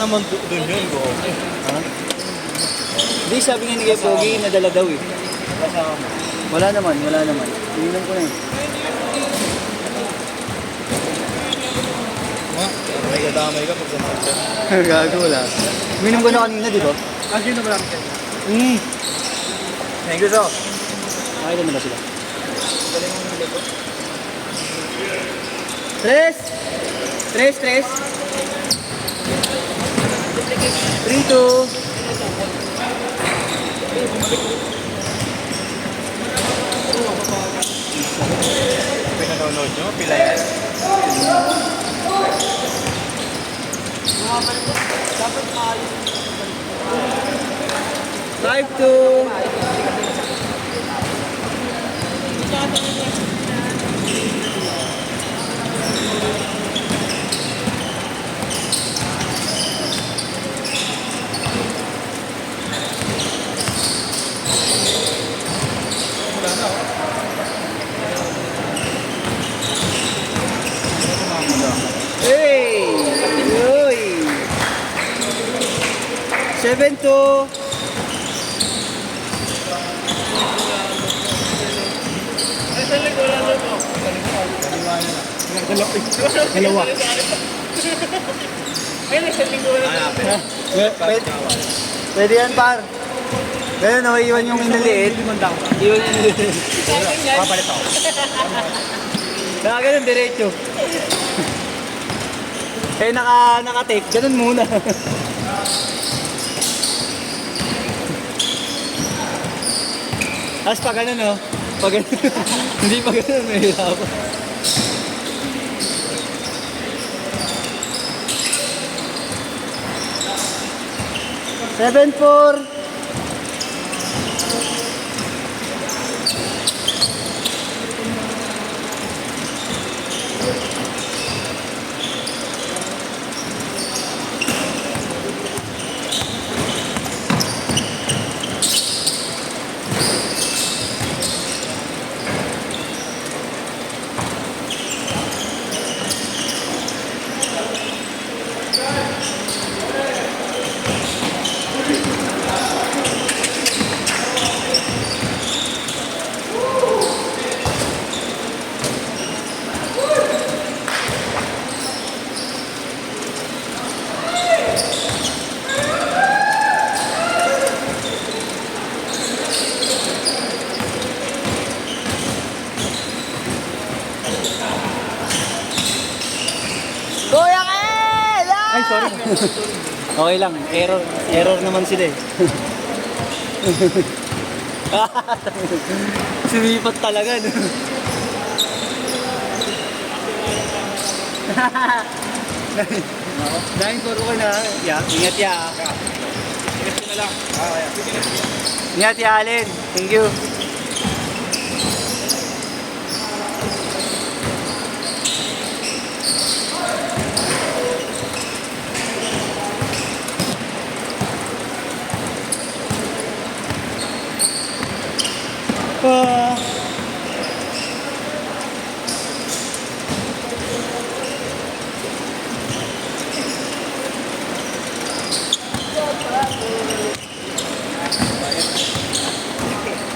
naman doon yun, go. Ha? Hindi, sabi nga ni Kuya Pogi, nadala daw eh. Kasama. Wala naman. Ininom ko na eh. May kadamay ka pag sumag ka. Gago, wala. Ininom ko na kanina, di ba? Kasi na ba lang kayo? Thank you, so. Nakita na ba sila? Tres! 3-2. Pinanonood nyo? Pila yan? Five two. Hey! Uy! 7-2. Dalawa. Pwede yan, par. Pero naiiwan yung inaliit. Iwan yung inaliit. Papalit ako. Kaya ganun, diretso. Eh, naka-tape. Ganun muna. Tapos pag ganun, no? Pag ganun. Hindi pa ganun, may hirapan. Seven, four. Kuya Kel! Ay, sorry. Okay lang, error naman sila eh. Sumipat talaga, no? Dahil puro ko na, ingat ya. Ingat ko na lang. Ingat ya, Alin. Thank you.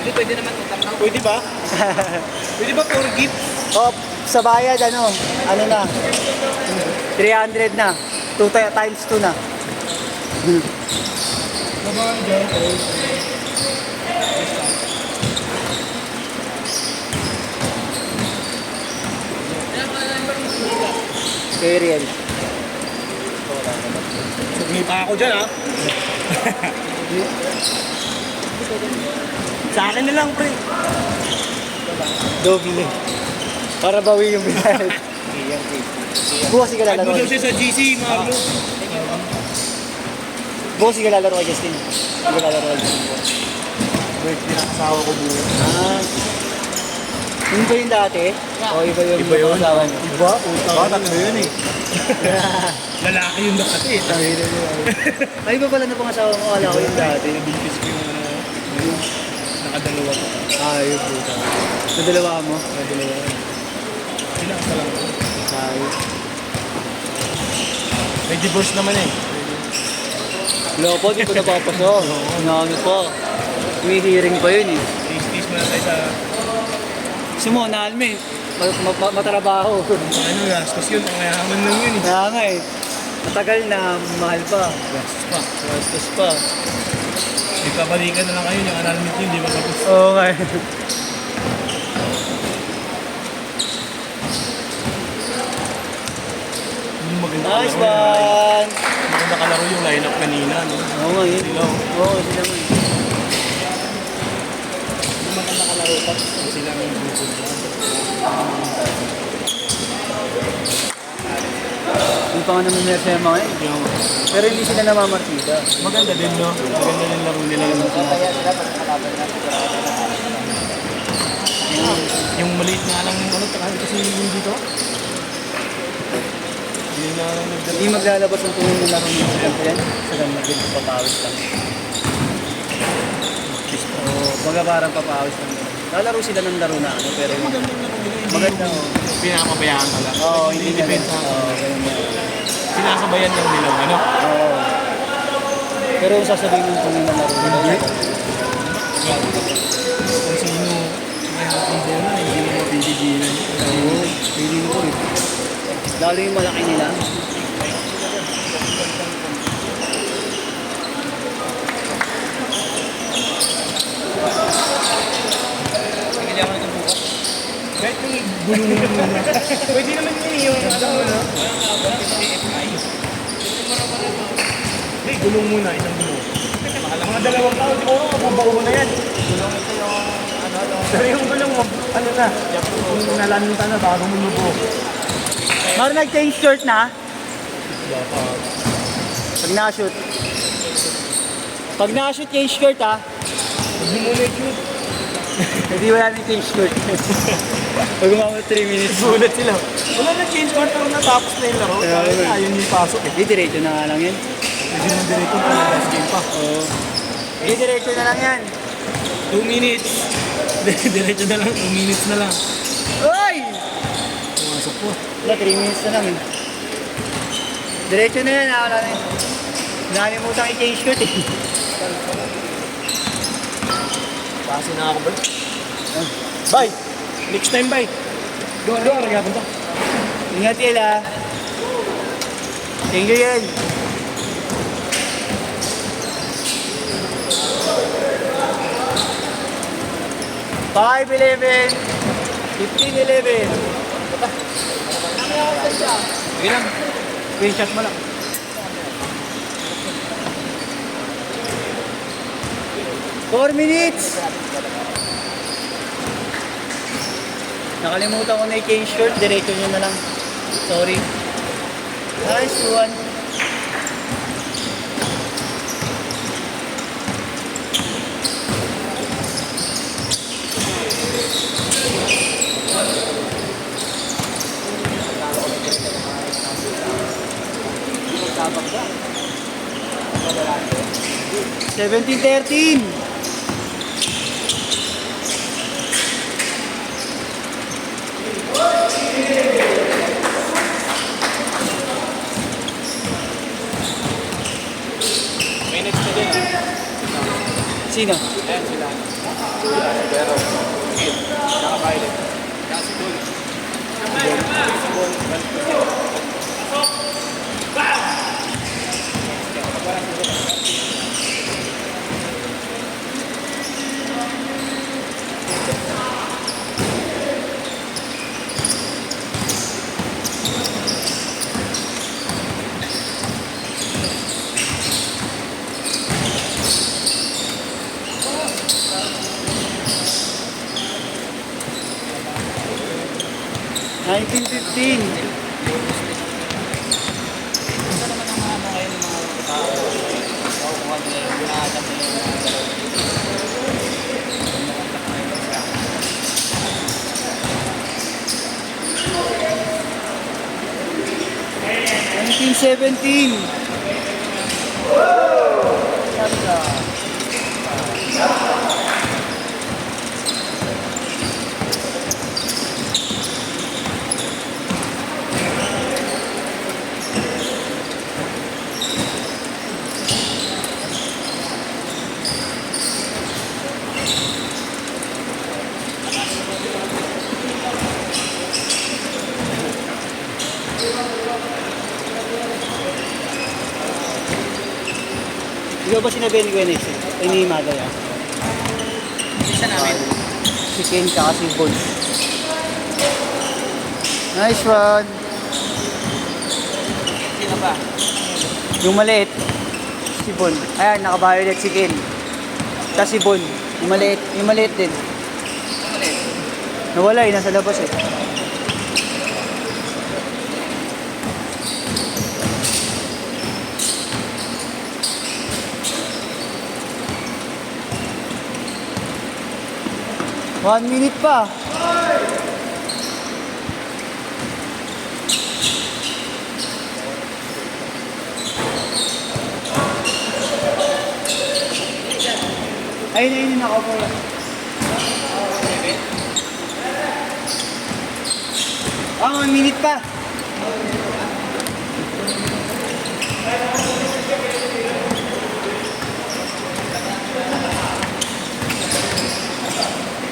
Hindi, pwede naman utang na. Pwede ba? Pwede ba for gift? Oh, sa bayad, ano na? 300 na. 2 times 2 na. Kay Riel. Sugni pa ako dyan, ha? Sa akin na lang, pre. Doble. Para bawi yung binayad. Bukas si lalaro. Ano daw siya sa GC, Marlo? Bukas si lalaro kay Justin. Hindi lalaro kay Justin. Birthday ng asawa ko buo. Yun ba yung dati? O iba yung Iba yun? asawa niyo? Iba? Utang. Tatlo yun eh. Lalaki yung dati eh. Ay, iba pala na pangasawa mo. Kala ko yung dati. Binibis ko yung nakadalawa ko. Ayos, buta. Nadalawa mo? Nakadalawa. Ilang ka lang. Ayos. May divorce naman eh. Wala pa, di ko napapasa. Ano pa. May hearing pa yun eh. Taste mo na tayo sa... Gusto mo, na-almit. Matrabaho. Ano, gastos yun. Pangayaman lang yun eh. Kaya nga eh. Matagal na, mahal pa. Gastos pa. Gastos pa. Ipabalikan na lang kayo yung analmit yun, di ba tapos? Oo nga eh. Yung maganda Nice kalaro one! maganda kalaro yung lineup kanina, no? Oo nga yun. Sila, oh. Oo, sila nga. Yung maganda kalaro pa. Sila ang grupo nila. Yung pa nga naman meron yung mga yun. Yung, Pero hindi sila namamartida. maganda din, no? Maganda din laro nila yung yung maliit nga lang yung ano, takahit kasi yung dito. Hindi na lang Hindi maglalabas ang tunay ng laro nila. Yan, sila magpapawis lang. Oo, baga parang papawis lang. Lalaro sila ng laro na ano, pero yung magandang laro nila. maganda. Pinakabayaan ka lang. Oo, hindi na. depende. Oo, ganun yan. Sinakabayan lang nila, ano? Oo. Pero sasabihin ng tunay ng laro nila. Kung sino may hapong bola, hindi mo mapipigilan. Oo, hindi ko eh. Lalo yung malaki nila. Sige ako nito bukas. Kahit yung gulong muna. Pwede naman yun yung ano na. Hindi, gulong muna, isang gulong. Mga 2 taon, siguro mababaw mo na yan. Gulong ito yung ano. Pero yung gulong mo, ano na, yung nalanita na bago mo nubo. Maro nag-change shirt na? Pag na-shoot. Pag na-shoot change shirt ha? Hindi mo na i-shoot. Hindi wala nang change shirt. Pag umamot 3 minutes. Sulat sila. Wala na change court pero natapos na yung laro. Kaya naman. Ayaw niyo ipasok eh. Hindi, diretso na nga lang yan. Pwede mo direct pa na last game pa. Oo. Hindi, diretso na lang yan. 2 minutes. Diretso na lang, 2 minutes na lang. Uy! Pumasok po. Wala, 3 minutes na lang eh. Diretso na yan, wala na yan. Nakalimutan i-change shirt eh. Kasi na ako ba? Bye! Next time, bye! Doon, regapon to. Ingat yan ah. Thank you yan. Five, 11, 15, 11. Sige lang. Screenshot mo lang. Four minutes. Nakalimutan ko na i-change shirt. Diretso nyo na lang. Sorry. Nice one. Seventeen, 13. May next na din. Sino? Ayan sila. Pero, nakapilot. Kasi goal. Nineteen, 15. Nineteen, 17. Ikaw ba sinabi ni Gwen Nixon? Ay, ni Mother, ah. Isa namin. Si Ken ka kasi Bon. Nice one. Sino ba? Yung maliit, si Bon. Ayan, naka-violet si Ken. Tapos si Bon. Yung maliit din. Ulit. Nawala eh, nasa labas eh. One minute pa. Ayun, nakaupo lang. Ah, 1 minute pa.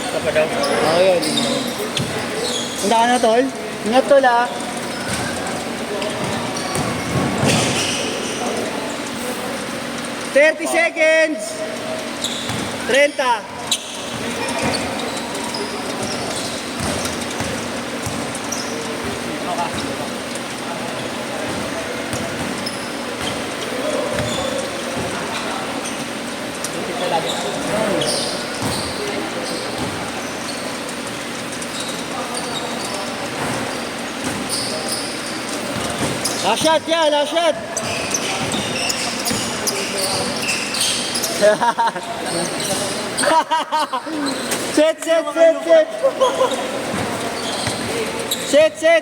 Ito pa daw. Oo, yun. Handa ka na, tol? Ingat, tol, ah. "30 seconds! 30. Last shot, yeah, last shot. Set. Set.